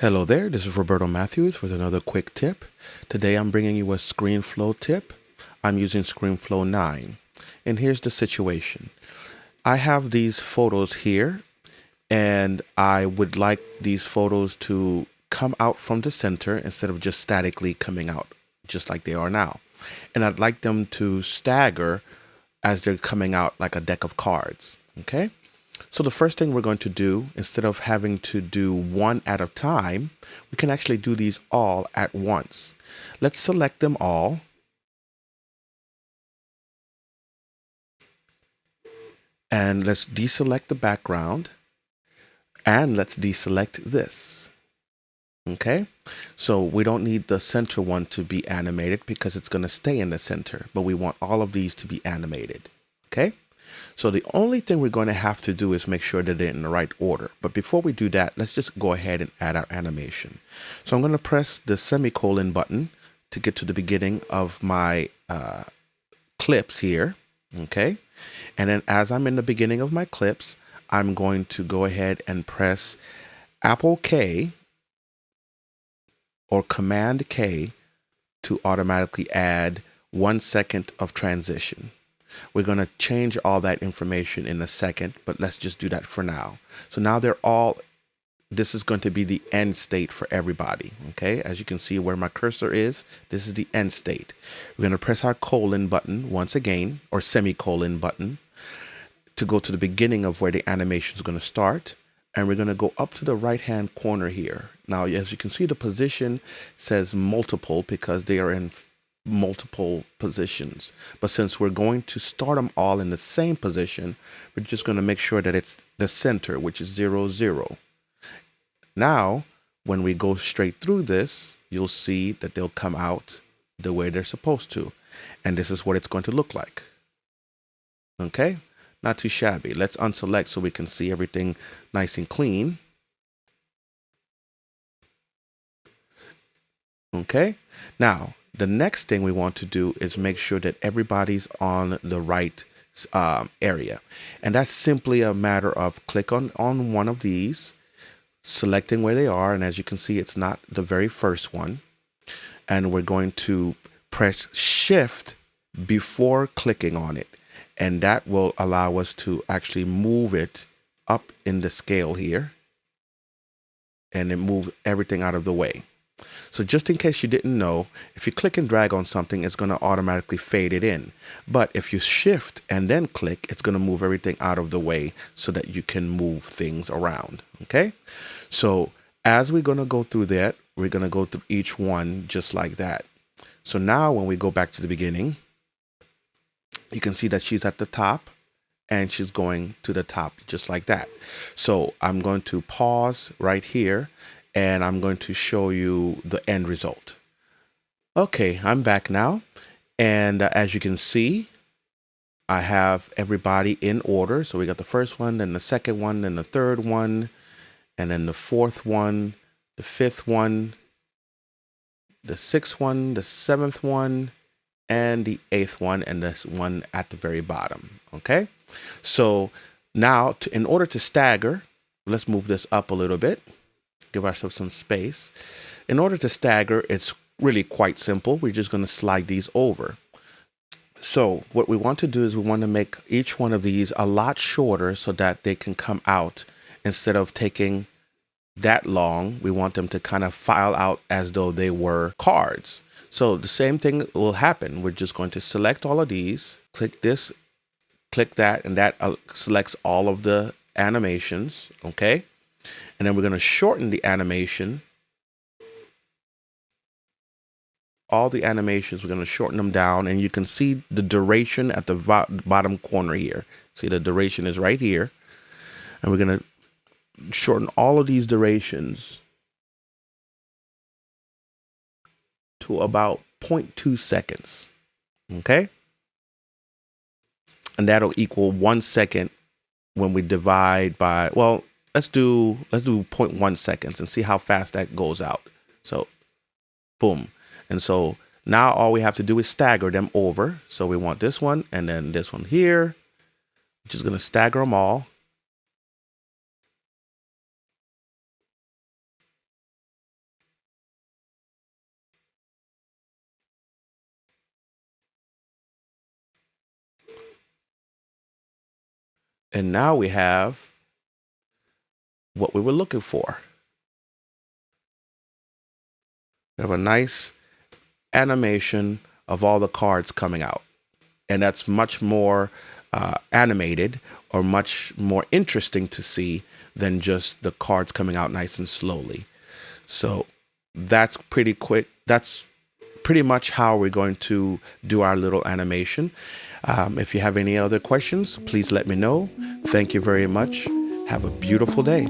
Hello there, this is Roberto Matthews with another quick tip. Today I'm bringing you a ScreenFlow tip. I'm using ScreenFlow 9. And here's the situation. I have these photos here, and I would like these photos to come out from the center instead of just statically coming out, just like they are now. And I'd like them to stagger as they're coming out like a deck of cards, okay? So the first thing we're going to do, instead of having to do one at a time, we can actually do these all at once. Let's select them all. And let's deselect the background. And let's deselect this. Okay, so we don't need the center one to be animated because it's going to stay in the center, but we want all of these to be animated. Okay. So the only thing we're going to have to do is make sure that they're in the right order. But before we do that, let's just go ahead and add our animation. So I'm going to press the semicolon button to get to the beginning of my clips here. Okay. And then as I'm in the beginning of my clips, I'm going to go ahead and press Apple K or Command K to automatically add 1 second of transition. We're going to change all that information in a second, but let's just do that for now. So now this is going to be the end state for everybody. Okay, as you can see where my cursor is, this is the end state. We're going to press our colon button once again, or semicolon button, to go to the beginning of where the animation is going to start. And we're going to go up to the right hand corner here. Now, as you can see, the position says multiple because they are in multiple positions, but since we're going to start them all in the same position, we're just going to make sure that it's the center, which is 0, 0. Now when we go straight through this, you'll see that they'll come out the way they're supposed to, and this is what it's going to look like. Okay, not too shabby. Let's unselect so we can see everything nice and clean. Okay, now the next thing we want to do is make sure that everybody's on the right area. And that's simply a matter of click on one of these, selecting where they are. And as you can see, it's not the very first one. And we're going to press Shift before clicking on it. And that will allow us to actually move it up in the scale here. And then move everything out of the way. So just in case you didn't know, if you click and drag on something, it's going to automatically fade it in. But if you shift and then click, it's going to move everything out of the way so that you can move things around. Okay. So as we're going to go through that, we're going to go through each one just like that. So now when we go back to the beginning, you can see that she's at the top and she's going to the top just like that. So I'm going to pause right here, and I'm going to show you the end result. Okay, I'm back now. And as you can see, I have everybody in order. So we got the first one, then the second one, then the third one, and then the fourth one, the fifth one, the sixth one, the seventh one, and the eighth one, and this one at the very bottom. Okay, so now in order to stagger, let's move this up a little bit. Give ourselves some space. In order to stagger, it's really quite simple. We're just going to slide these over. So what we want to do is we want to make each one of these a lot shorter so that they can come out instead of taking that long. We want them to kind of file out as though they were cards. So the same thing will happen. We're just going to select all of these, click this, click that, and that selects all of the animations. Okay. And then we're going to shorten the animation. All the animations, we're going to shorten them down. And you can see the duration at the bottom corner here. See, the duration is right here. And we're going to shorten all of these durations to about 0.2 seconds. Okay. And that'll equal 1 second when we divide by, well, let's do 0.1 seconds and see how fast that goes out. So boom. And so now all we have to do is stagger them over. So we want this one and then this one here, which is going to stagger them all. And now we have what we were looking for. We have a nice animation of all the cards coming out. And that's much more animated or much more interesting to see than just the cards coming out nice and slowly. So that's pretty quick. That's pretty much how we're going to do our little animation. If you have any other questions, please let me know. Thank you very much. Have a beautiful day.